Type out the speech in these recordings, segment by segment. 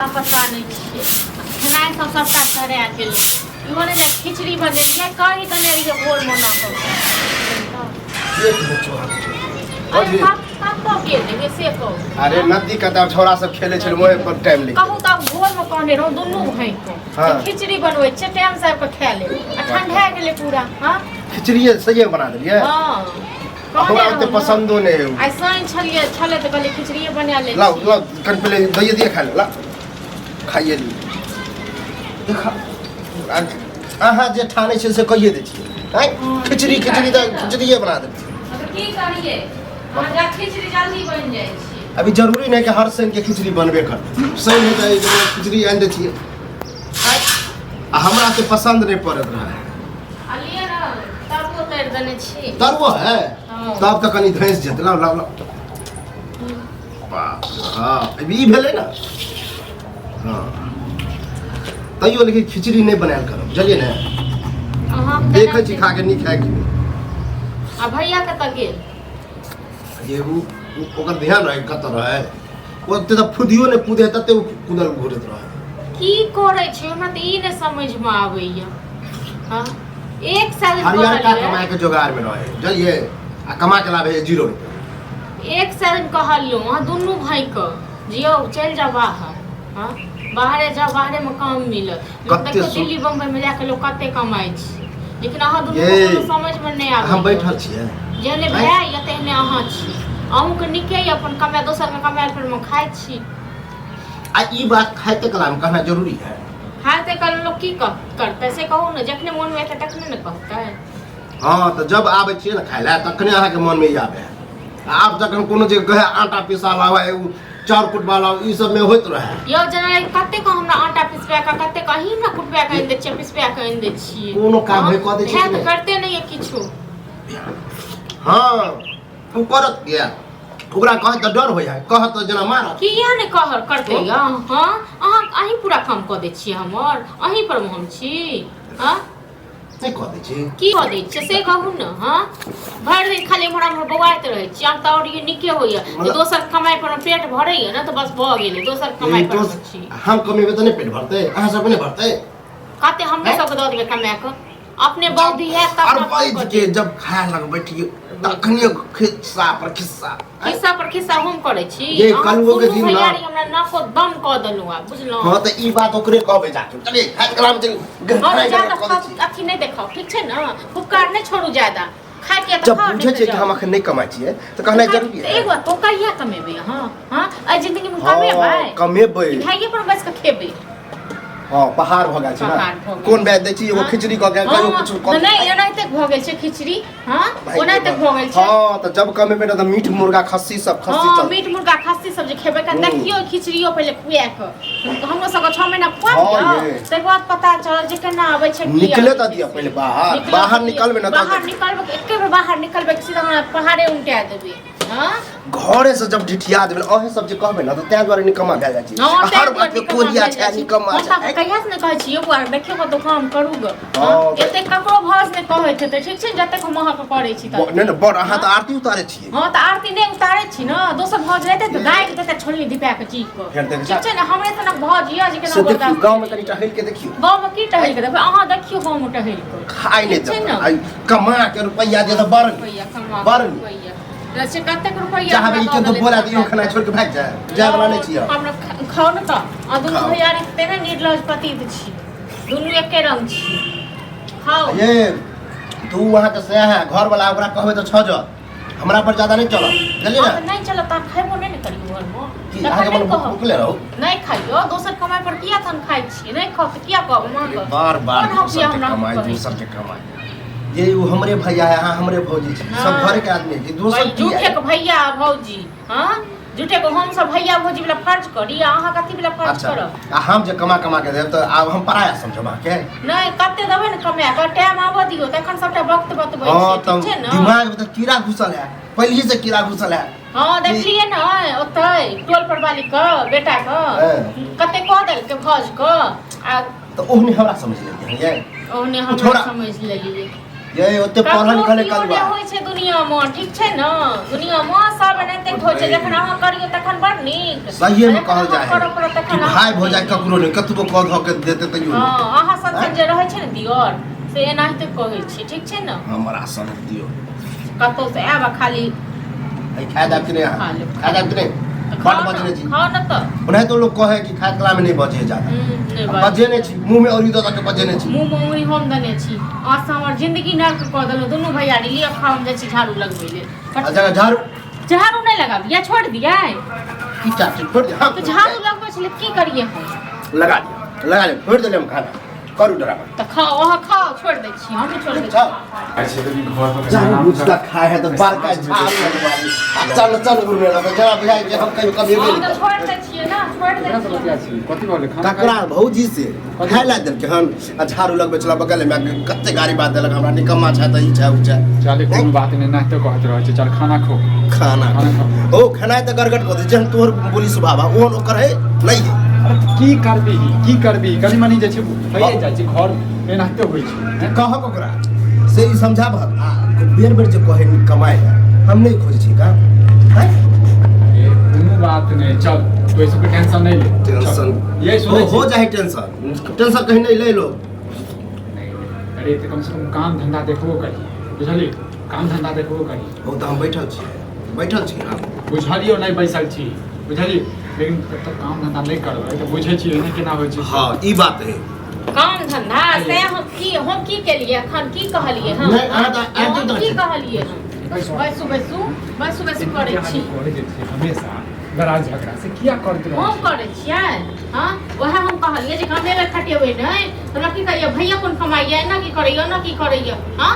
पता नहीं खेनाइ सब सबटा सड़ा गेल इहो ने खिचड़ी बनेलिए कही तने रहिए भोर में ना अरे नदी का तब छोरा सब खेले छल मोहे पर टाइम ले कहू तब भोर में कहने रहो दुनू भाई को खिचड़ी बनवे छ टाइम से के खा ले ठंडा गेले पूरा हां खिचड़ी सही बना देलिए हां हमरा ओते पसंदो ने ऐसा ही छलिए छले त कहले खिचड़ी बना ले लाओ लाओ कन पहले दही दिए खा ले ला खाइए ली देखा आहा जे ठाने छै से कहिए दे छी खिचड़ी खिचड़ी त खिचड़ीए बना दे की करिए जा खिचड़ी जल्दी बन जाए छी अभी जरूरी नहीं कि हर सन के खिचड़ी बनबे कर सही होता है खिचड़ी आन दे छी हमरा से पसंद नहीं पड़त रहा है अलिए ना तब उतार देने छी तरवा है तब तक कनी धैंस जेत लाओ लाओ वाह हां अभी भेले ना हां तैयो लेकिन खिचड़ी नहीं बनायल करब जलिए ना हां देखे छी खा के नहीं खाए की आ भैया के त गेल ये ओकर ध्यान रहे कत रहे ओते त फुदियो ने कूदे तते कूदल घुरत रहे की करे छी हमरा त ई ने समझ में आवेया हां एक साल हरियर का कमाए के जोगार में रहे जलिए आ कमा के लावे 0 रुपया एक साल कहलियो वहां दोनों भाई को जियो चल जा बाहर हां बाहर जा बाहर में काम मिलत देखो दिल्ली बम्बई में जाके लोग कते कमाई छी लेकिन अहाँ दोनों को समझ में नहीं आवे हम बैठल छिए जेने भाई या तेने अहाँ छी अहूं के निके अपन कमाए दोसर के कमाए पर में खाइ छी आ ई बात खाइते कलाम कहना जरूरी है खाते कल लोग की करते से कहू ना जखने मन में आते तखने न कहते हां तो जब आवे छिए ना खाइला तखने अहाँ के मन में आवे आप जखन कोनो जे कहे आटा पिसा लावा चार कुट वाला ई सब में होत रहे यो जना कते को हमरा आटा पिसबा का कते कहीं ना कुटबा का दे छी पिसबा का दे छी कोनो काम है क दे छी है करते नहीं है किछो हां तू करत गया ओकरा कह त डर होय है कह त जना मार किया ने कहर करते या हां अहाँ अही पूरा काम क दे छी हमर अही पर हम छी हां नहीं कह दे छी की कह दे छी से कहू न हां भर दिन खाली हमरा बवाइत रहे छी हम त और ये निके होय जे दोसर कमाई पर पेट भरै है ना त बस भ गेलै दोसर कमाई पर छी हम कमेबे त नहीं पेट भरते अहाँ सब नहीं भरते कते हमने सब द देबे कमाए क अपने बौद्धि है तब और बैठ के जब खाए लग बैठिए तखनी खिस्सा पर खिस्सा हम करे छी ये कलुओ के दिन ना हमरा ना को दम क दलु आ बुझलो हां त ई बात ओकरे कहबे जाके चले खाए कला में अथी नहीं देखो ठीक छै ना उपकार नहीं छोड़ू ज्यादा खाए के जब पूछे छै कि हम अखन नहीं कमाई छिए त कहना जरूरी है एक बात तो कहिया कमेबे हां हां आ जिंदगी में कमेबे कमेबे भाइये पर बस के खेबे हां पहाड़ भ गेल छै ना कोन बैद दै छी एगो खिचड़ी क के कहियो कुछ क नहीं एनाइते भ गेल छै खिचड़ी हां ओनाइते भ गेल छै हां त जब कमेबे न त मीट मुर्गा खस्सी सब चल हां मीट मुर्गा खस्सी सब जे खेबे का देखियो खिचड़ियो पहले खुआ के हमरो सब 6 महीना खुआ दियो तै बाद पता चल जे केना आबै छै की निकले त दिया पहले बाहर निकलबे न त बाहर निकलबे एके बेर बाहर निकलबे कि सीधा हमरा पहाड़े उल्टा देबे हां घरे से जब ढिठिया देबे अहे सब जे कहबे न त त्या द्वारा निकम्मा भए जाइ छै हर बात पे कोरिया छै निकम्मा छै कहिया से न कहै छी एगो बार देखियो को तो काम करू ग एते ककरो भस ने कहै छै त ठीक छै जते हम अहाँ के करै छी त नहीं बड़ अहाँ त आरती उतारे छी हां त आरती नहीं उतारे छी न दोसर भज रहते त गाय के देते छोलनी दीपा के चीज को ठीक छै न हमरे त न भज या जे केना बोलता गांव में कनी टहल के देखियो गांव में की टहल के देखो अहाँ देखियो गांव में टहल के खाई नहीं त कमा के रुपया दे त बड़ रुपया रचे कते रुपया चाहबे के तो बोला दियो खाना छोड़ के भाग जाए जाय वाला नहीं छियो हमरा खाओ न त आ दुनु भैया रे तेने निर्लज पति छी दुनु एके रंग छी खाओ ये तू वहां के से है घर वाला ओकरा कहबे त छ ज हमरा पर ज्यादा नहीं चलो जल्दी ना नहीं चलो त खाइबो नहीं करियो घर में की आगे मन भूखले रहो नहीं खाइयो दोसर कमाई पर किया तन खाइ छी नहीं खाओ त किया कहब मां को बार दूसर के कमाई दूसर के कमाई ये वो हमरे भैया है हां हमरे भौजी छी सब घर के आदमी है दोसर झूठे के भैया भौजी हां झूठे को हम सब भैया भौजी वाला फर्ज करी अहाँ कथि वाला फर्ज करब आ हम जे कमा के देब त आब हम पराया समझबा के नहीं कते देबे न कमा के टाइम आबो दियो तखन सबटा वक्त बतबै छी ठीक छै न दिमाग में त कीड़ा घुसल है पहले से कीड़ा घुसल है हां देखलिए न ओतै टोल पर वाली का बेटा का कते क देल के भज क आ तो ओहने हमरा समझ लेलिए ये ओहने हमरा समझ लेलिए ये ओते पढ़ल लिखल कलुआ होइ छै दुनियामे ठीक छै न दुनियामे सब एनाहिते होइ छै जखन अहाँ करियो तखन बड़ नीक सही में कहल जाय है कि भाई भौजाई ककरो नहीं कतबो कह ध के देते तइयो हां अहाँ सब जे रहै छै न दियर से एनाहिते कहै छी ठीक छै न हमरा सन दियो कतौ से आब खाली खाय दाब के नहीं खाय दाब के नहीं बड़ बजने छी हां न त उन्हें तो लोग कहे कि खाय कला में नहीं बजे ज्यादा बजे नहीं छी मुंह में औरी दो के बजे नहीं छी मुंह में औरी हम दने छी आज से हमर जिंदगी नरक क देलो दोनों भैया लिए खाओ हम जाय छी झाड़ू लगबै ले अच्छा झाड़ू नहीं लगाब या छोड़ दिया की चाट छोड़ दे हां तो झाड़ू लगबै छले की करिए हम लगा ले छोड़ देले हम खाना करू ड्रामा तो खाओ वहां खाओ छोड़ दे छी हम छोड़ दे छी ऐसे तो घर पर जान बुझला खाए है तो बड़का झाड़ लगवाली चल चल गुरु मेरा तो जरा बुझाई कि हम कहियो कभी हम तो छोड़ दे छी ना छोड़ दे छी कथि बोले खाना ककरा भौजी से खाय ला देल के हम झाड़ू लगबे चला बगल में कते गाड़ी बात देलक हमरा निकम्मा छै त ई छै उ छै चले कोनो बात नहीं ना तो कहत रह छै चल खाना खो खाना ओ खाना त गरगट को दे जहन तोहर बोली स्वभाव ओन ओकर है नहीं है की करबी कनी मनी जे छै भइए जाइ छै घर एनाहिते होइ छै कहब ओकरा से ई समझाब बेर बेर जे कहे कमाए हम नहीं खोज छी का है कोनो बात नहीं चल तू ऐसे कोई टेंशन नहीं ले टेंशन ये सुने हो जाए टेंशन कहीं नहीं ले लो अरे तो कम से कम काम धंधा देखबो करी बुझली काम धंधा देखबो करी ओ त हम बैठल छी हम बुझलियो नहीं बैसल छी बुझली लेकिन तब तक काम धंधा नहीं करबै तो बुझे छी एने केना होइ छै हां ई बात है काम धंधा से हम की केलिए अखन की कहलिए हम नहीं आ तो की कहलिए हम बैसु करे छी हमेशा लड़ाई झगड़ा से किया करत रह हम करे छियै हां ओहे हम कहलिए जे कामे ले खटेबै नहीं हमरा की करिए भैया कोन कमाइए ना की करैया ना की करैया हां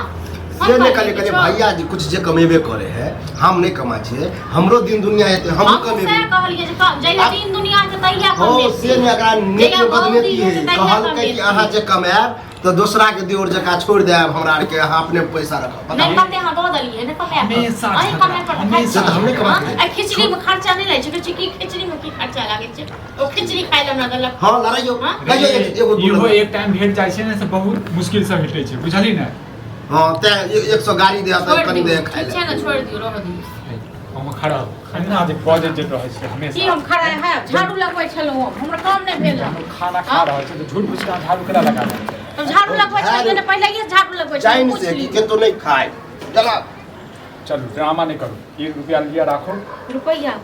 से ने कले भैया जी कुछ जे कमेबे करे है हम नहीं कमा छिए हमरो दिन दुनिया है हम कमेबे से कहलिए जे जइया दिन दुनिया के तइया कमेबे हो से ने एकरा नेक बदमेती है कहल के कि अहाँ जे कमाएब तो दूसरा के दियोर जका छोड़ देब हमरा आर के अहाँ अपने पैसा रखब नहीं कते हां दो दलिए ने कमाए हमेशा अई कमाए पर हमेशा तो हमने कमा के आ खिचड़ी में खर्चा नहीं लै छै कि खिचड़ी में की खर्चा लागे छै ओ खिचड़ी खाइ ल हमरा देलक हां लड़ाइयो एगो इहो एक टाइम भेट जाइ छै ने से बहुत मुश्किल से भेटै छै बुझली ने हां ते 100 गाड़ी दे त कनी दे खाइ ले छै ना छोड़ दियो रह दियो हम खड़ा खाना जे बजे जे रहै छै हमेशा की हम खड़ा है झाड़ू लगबै छलौ हमरा काम नहीं भेल खाना खा रहल छै तो झूठ मूठ का झाड़ू केला लगा दे तो झाड़ू लगबै छलिए ने पहले ये झाड़ू लगबै छलिए चाइन से कि के तो नहीं खाए चला चलो ड्रामा नहीं करो 1 रुपया लिया राखो रुपैया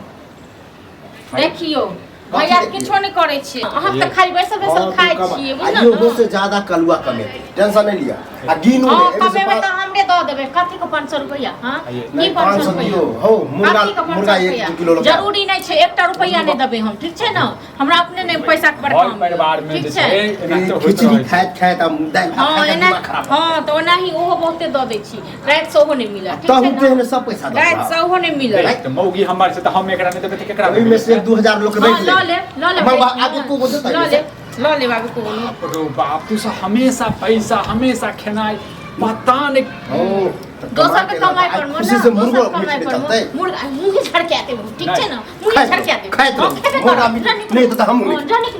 देखियो भैया किछो नहीं करे छी अहाँ त खाली बैसल खाइ छियै बुझल आइयो हो से ज्यादा कलुआ कमेते टेंशन नहीं लिया आ गिनो हां कमेबे त हमरे द देबे कथि को 500 रुपैया हां की 500 दियो हो मुर्गा 1 किलो लगा जरूरी नहीं छै 1 रुपैया नहीं देबे हम ठीक छै ना हमरा अपने नहीं पैसा के बड़ काम परिवार में जे छै एना तो खिचड़ी खाइत हम दाल हां एना हां तो ओनाही ओहो बहुते द दै छी रात से ओहो नहीं मिला ठीक छै तब तेने सब पैसा दे रात से ओहो नहीं मिला तो मौगी हमर से तो हम एकरा नहीं देबे त केकरा ओइ में से 2000 लोग बैठ ले लो ले आगे को बोलते लो ले बाबू को अरे बाप तू सब हमेशा खेनाई पता नहीं दोसर के कमाई पर उसी से मुर्गा मीट चलते मुर्गा मुंह झड़के आते ठीक छै ना मुंह झड़के आते खाइत रहो मुर्गा मीट नहीं तो हम जाने के